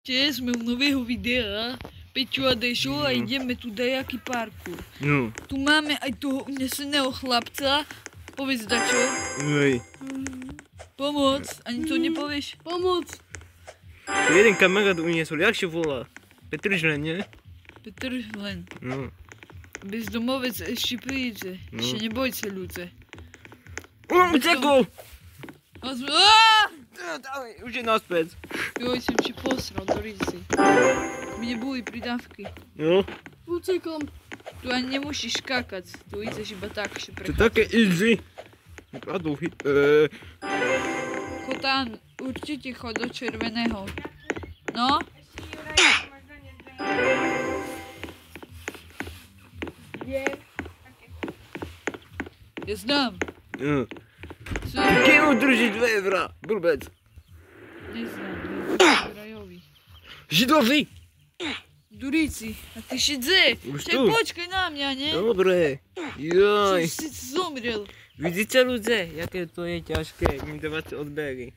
Sme u nového videa, Peťo a Dešo, a ideme tu dajaký parkour. No. Tu máme aj toho uneseného chlapca. Povedz dačo. Hej. Pomoc. Ani to nepovieš? Pomoc. Tu jeden kamarát uniesol, jak sa volá? Petržlen, nie? Petržlen. No. Bezdomovec ešte príde. No. Ešte neboj sa, ľudze. Utekol! Aaaa! Už je naspäť. Joj, som ti posral do rizy. Mi neboli pridávky. No. Utekam. Tu ani nemusíš skákať. Tu ideš iba tak, že To je také easy. Padol hit. Chod tam, určite chod do červeného. No? Ja znám. No. Keď udrží 2 eurá, blbec. Neznám, rajový. Židový. Duríci, a ty šidze. Už Čak tu. počkaj na mňa, ne? Dobre. Joj. Si zomrel. Vidíte ľudia, jaké to je ťažké, mi dávate odbery.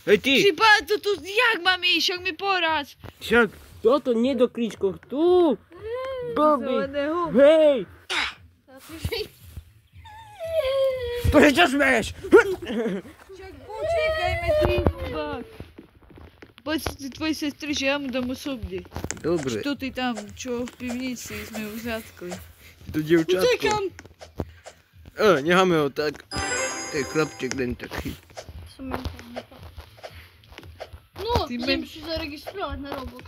Hej ty! Šiba, to tu, jak mám ísť, jak mi poradz? Však toto nie do klíčkov, tu! Blbý! Zeleného. Hej! Prečo čo smeš? Však počekajme, ty chudák. Poď si tvojej sestry, že ja mu dám osobne. Dobre, Čo ty tam, čo v pivnici sme ju zatkli. to dievčatko. Necháme ho tak. To je chlapček len taký. No, Ty idem men- si zaregistrovať na Roblox.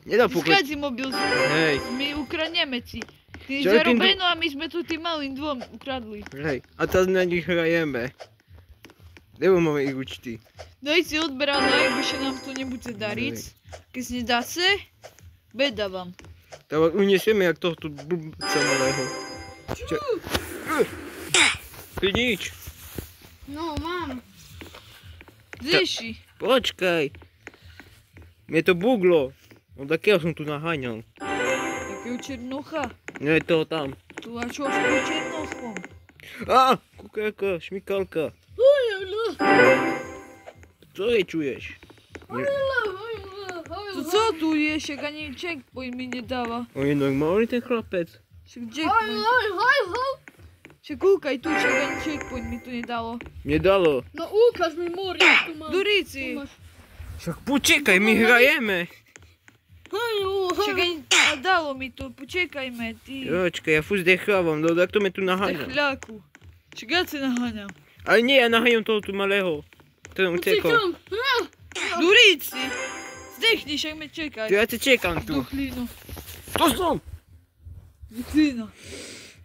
Nedá Získať pokoj. si mobil, Hej, my ukradneme ti. Ty Čo je tým zarobeno a my sme tu tým malým dvom ukradli. hej. A teraz na nich hrajeme. Nebo máme ich účty. Daj si odberá like, bo sa nám to nebude dariť. Keď si nedáte, beda vám. Tak vás uniesieme jak tohto blbca malého. Ty nič. No, mám. Zeši, Počkaj. Mne to buglo. Od akého som tu naháňal. takého černocha. Nie je toho tam. Tu a čo s tým černochom? Á, kukáka, šmikalka. Co je čuješ? To co tu je, však ani checkpoint mi nedáva. On je normálny ten chlapec. Však checkpoint. Však kúkaj tu, však ani checkpoint mi tu nedalo. Nedalo. No ukáž mi mori, tu mám. Duríci, Však počekaj, my hrajeme. však ani a dalo mi to, počekajme, ty. Jočkaj, ja furt zdechávam, no tak to me tu naháňa. Techľáku. Však ja si naháňam. Ale nie, ja naháňam toho tu malého. Ten utekol. Utekam. Duríci, zdechni, však me čekaj. Ja te čekám tu. Duchlino, To som! duchlino.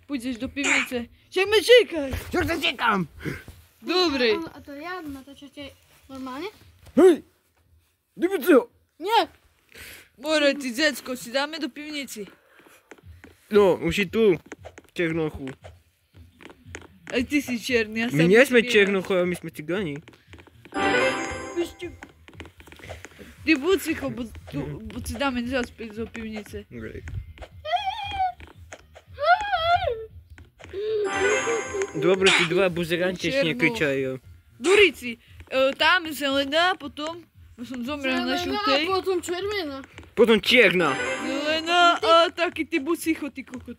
Pôjdeš do pivnice. Však me čekaj. Čo te čekám? Dobre. A to ja natáčate normálne? Hej! Dybujte ho! Nie. More, ty dzecko, si dáme do pivnici. No, už je tu. Černochu. Aj ty si černý, ja sa My nie sme spievaš. černochovia, my sme cigani. Ty buď ticho, bo si dáme zaspäť do pivnice. Dobre, tí dva buzeranti ešte Černo. nekričajú. Duríci, tam zelená, potom, bo som zomrel na žltej. Potom červená. Potom čierna. Zelená a taký ty buď ticho, ty kokot.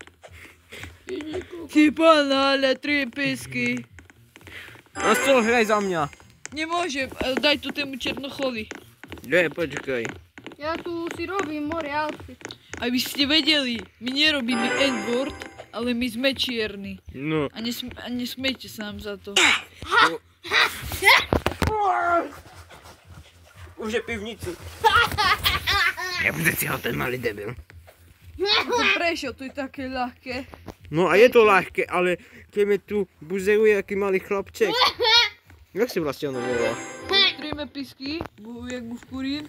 Ty pána, ale 3 pesky. A co, hraj za mňa. Nemôžem, daj to tému černochovi. Nie, počkaj. Ja tu si robím more outfit. Aby ste vedeli, my nerobíme N-word, ale my sme čierni. No. A nesmejte sa nám za to. Už je pivnici. Nebude si ho ten malý debil. To prečo, to je také ľahké. No a je to ľahké, ale keď mi tu buzeruje aký malý chlapček. Jak si vlastne ono volá? Trieme pisky, jak mu vkurím.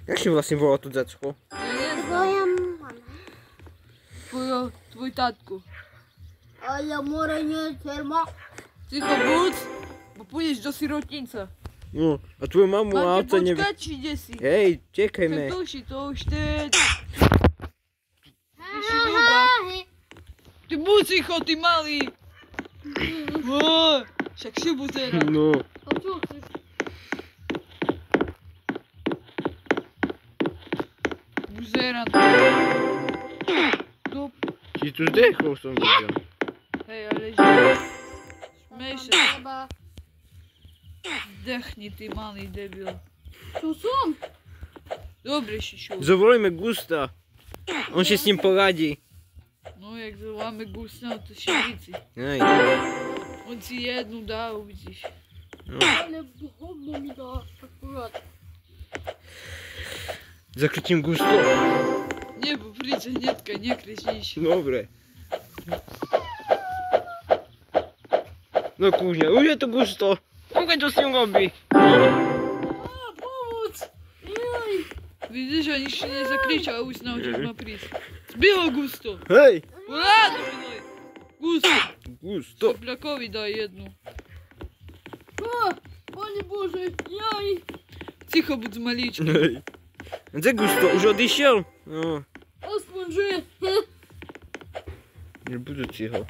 Jak si vlastne volá to decko? Ja neznám. Tvoj tátko. Ale more nie terma. Ticho buď, bo pôjdeš do sirotinca. No, a tvoju mamu a Máte otca nevie. počkať, či ide si? Hej, Však čekajme. to už teď. Ešte ľubák. Ty buď ticho, ty malý. Však si buzera. No. A čo chceš? buzeran. To, Ci tu zdechol som videl. hej, ale že... Smej sa, Chyba. zdechni ty malý debil. Tu som. Dobre, Šišu. Zavolajme Gusta. On si s ním poradí. No, jak zavoláme Gusta, to si víci. Hej. On si jednu dá, uvidíš. No. Ale hovno mi dá akurát. Zakričím Gusto. Nie, bo príde hnedka, nekričíš. Dobre. No kúžne, už je to Gusto. Koľko to s ním robí? Pomoc. Jaj. Vidíš, ani ešte nezakričal, a už sa naučil ma prísť. Zbylo Gusto. Hej! Ladno, miloj. Gusto. Gusto. Topľakovi daj jednu. Pane Bože, jaj. Ticho buď z maličky. Hej. Kde Gusto? Už odišiel? No. Aspoň že. Nebudu si ho.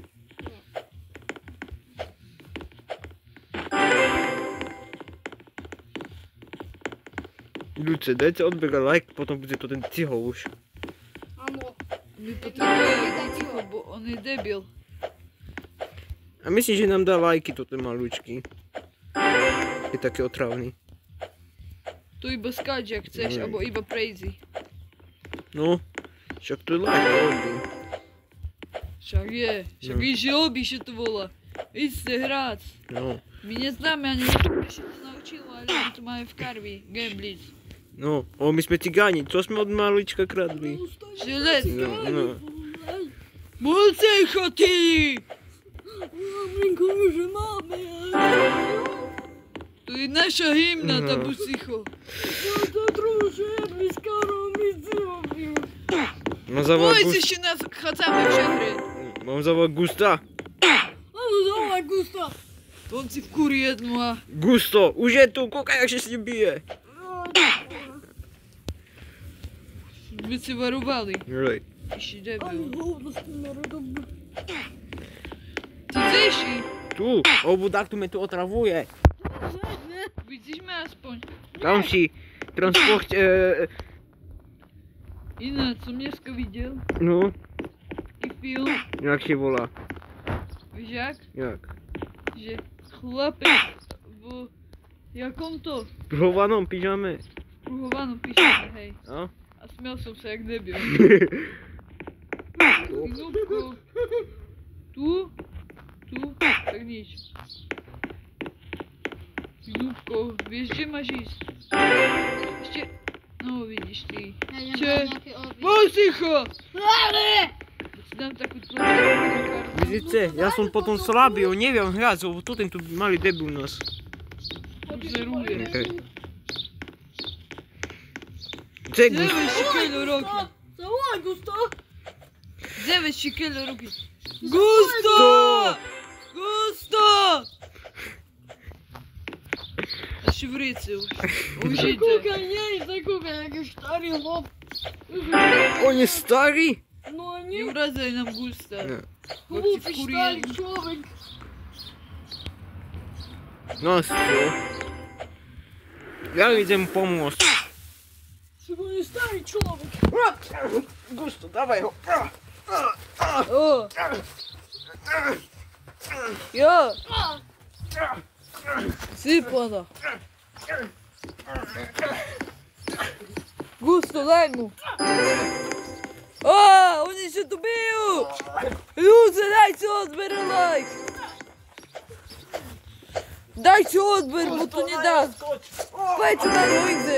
Ľudce, dajte odber a like, potom bude to ten ciho už. Áno. My potrebujeme ticho, bo on je debil. A myslím, že nám dá lajky toto malúčky. Je také otravný. Tu iba skáč, ak chceš, alebo iba prejzi. No, však to je like, to robí. Však je. Však víš, že obíš, že to volá. Íďte hrať. No, My neznáme ani to ešte to naučilo, ale my to máme v karvi. Gamblitz. no, my sme cigáni, čo sme od malúčka kradli? Želez. No. Mocecho ty! Maminko, že máme. To je naša hymna, tá No. bucicho. Ja to družím, skoro mi zrobil. Mám zavolať Poď Gusta. ešte nás chádzame v šehre. Mám zavolať Gusta. Áno, zavolaj Gusta. On si vkúri jednu a... Gusto, už je tu, koľko jak sa s ním bije. My si varovali. Hej. Ešte Ale debil. hovno s tým narodom. Ty zeši? Tu, obudák tu me tu otravuje. Vidíš ma aspoň? Tam si transport, Ináč som dneska videl no, taký film, jak se volá, víš jak? jak? Že chlapec v... Jakom to? V hovanom pyžame. Pruhovanom píšeme, hej. No? A smiel som sa jak debil. Ľubko. Tu? Tu? Tak nič. Ľubko, vieš, kde máš ísť? Ešte... No, vidíš ty. Ja Čo? nemám nejaké obvy. Poticho! Ale! Si dám takú tlačovú. Vidíte, ja som potom slabý, on neviem hrať, lebo tu tento malý debil nás. Obzeruje. Okay. Kde Gusto? 9 šikeľo roky. Zavolaj Gusta. 9 šikeľo roky. Gusto! Gusto! Ešte v rice už. Už ide. Zakúkaj, nie, zakúkaj, jaký starý hlop. On je starý? No nie, Neurázaj nám Gusta. No. hlupý starý človek. No co? Ja idem pomôcť. Si bude starý človek. Gusto, dávaj ho. O! Jo! Sypana! Gusto, daj mu! O! Oni się tu biją! Ludzie, dajcie odber a like! Dajcie odber, bo to nie da! Pojdźcie na dwójce!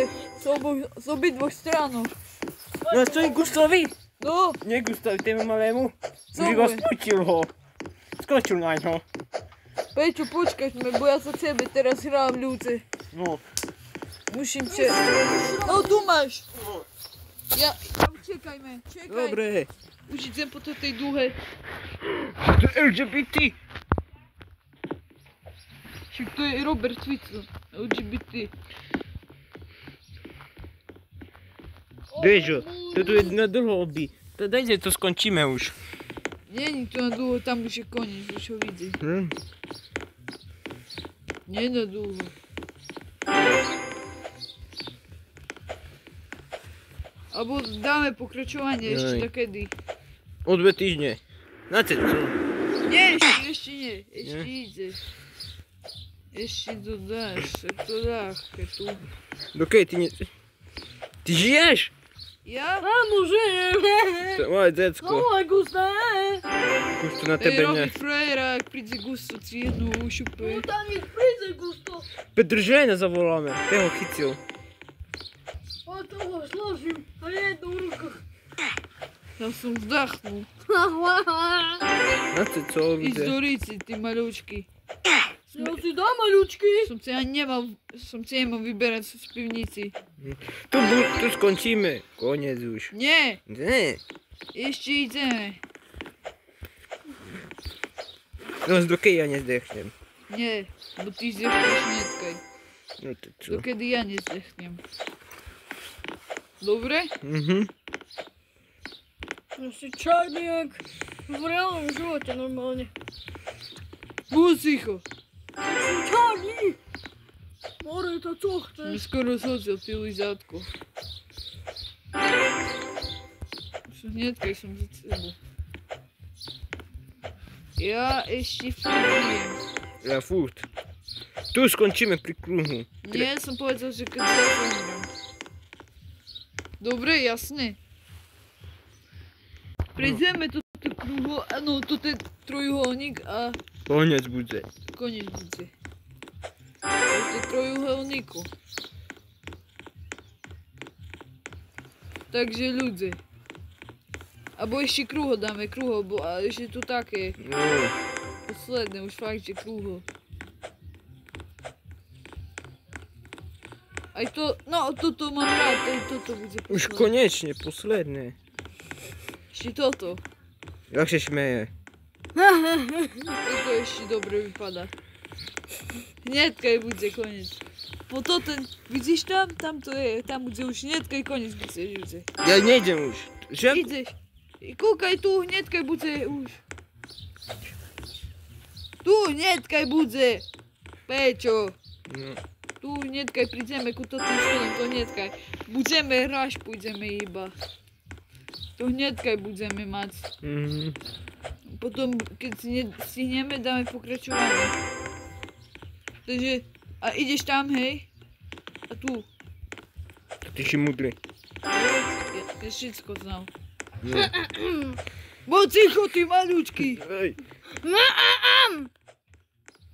Z obydwóch stronów! No stoj Gustovi? No! Nie Gustovi, temu malému. Co Už ho bude? spučil ho. Skočil na ňo. Peťo, počkaj mi, bo ja za ciebie teraz hrám ľudze. No. Musím cię... No tu masz! Ja uciekajmy, czekaj! Dobre. Už idem po tej dłuhej. To LGBT. Však to je Robert Fico. LGBT. Dežo, to tu je na dlho obí. To dajte, to skončíme už. Nie, to na długo, tam już je koniec, już ho widzę. Nie na długo. Albo dáme pokračovanie ešte Jaj. takedy. O 2 týždne. Na co? Nie, ešte nie. Ešte ide. Ešte to dáš. Tak to dáš. Tu. Dokej ty nie... Ty žiješ? Ja? Áno, žijem. To je moje decko. Ahoj, Gusta. Už to na tebe Robi ne... frajera, ak príde Gusto, si jednu ušupe. No tam nič príde, Gusto. Petržena zavoláme. Toho chytil. O toho složím a jednu v rukách. Tam som vzdachnul. Na co Ísť vidět? do Ríci, ty maľučky. Ja si dám, maľučky. Som si nemal vyberať z pivnici. Tu skončíme. Koniec už. Nie, Ne. ešte ideme. No dokej ja nezdechnem. Nie, bo ty zdechneš netkaj. No to čo? Dokedy ja nezdechnem. Dobre? Mhm. Ja si čarný jak v reálnom živote normálne. Buď ticho. Ja si čarný. More to co Mi chceš. skoro zhodil ty lizátko. Netkaj som za sebou. Ja ešte žijem. Ja furt. Tu skončíme pri kruhu. Nie, som povedal, že keď ja zomrem. Dobre, jasne. Prejdeme toto kruho, áno, toto je trojuholník a Koniec bude. koniec bude. To je trojuholníku. Takže ľudia. Abo ešte kruho dáme, kruho, bo a ešte tu také. No. Posledné, už fakt, že kruho. Aj to, no toto mám rád, aj toto bude posledné. Už konečne, posledné. Ešte toto. Jak się śmieje. To ešte dobre vypadá. Hneďkaj bude koniec. Po to ten, vidíš tam? Tam to je, tam bude už hneďkaj koniec bude, ľudia. Ja nejdem už. Že? Ideš. I kúkaj tu, hneďkaj bude už. Tu hneďkaj bude. Pečo. No. Tu hneďkaj prídeme ku tým schodom, to hneďkaj. Budeme hrať, pôjdeme iba. To hneďkaj budeme mať. Mhm. Potom, keď si stihneme, dáme pokračovanie. Takže, a ideš tam, hej? A tu. Ty si mudrý. Ja všetko znal. No. Bo ticho, ty malúčky! Ej.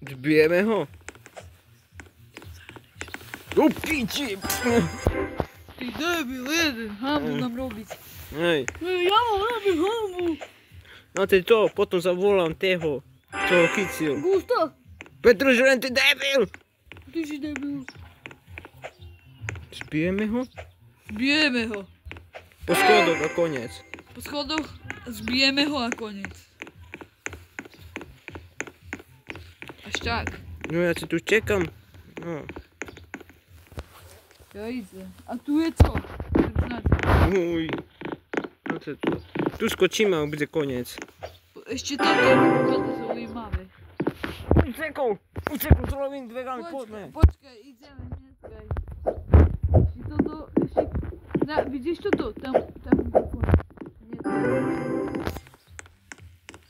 Zbijeme ho. Do piči. Ty debil, jeden, hambu nám robiť. Ej. Ja mám rád hambu. No ty to, potom zavolám toho, čo ho chytil. Gusto, Petržlen, ty debil! ty si debil. Zbijeme ho? Zbijeme ho. Po schodoch a koniec. Po schodoch zbijeme ho a koniec. Až tak. No ja si tu čekám. No. Ja idem. A tu je co? Uj. No to tu. Tu skočíme a bude koniec. Ešte toto, toto zaujímavé. Uciekol slovým dverami, poďme. Počkaj, ideme hneďkaj. Ešte toto, ešte... Vidíš toto? Tam bude koniec.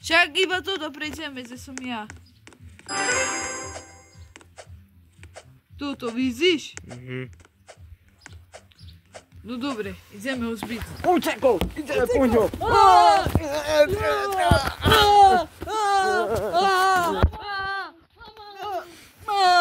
Však iba toto prejdeme, že som ja. Toto, vidíš? Mhm. No dobre, ideme ho zbiť. Uciekol! Ideme po ňo! Aaaa!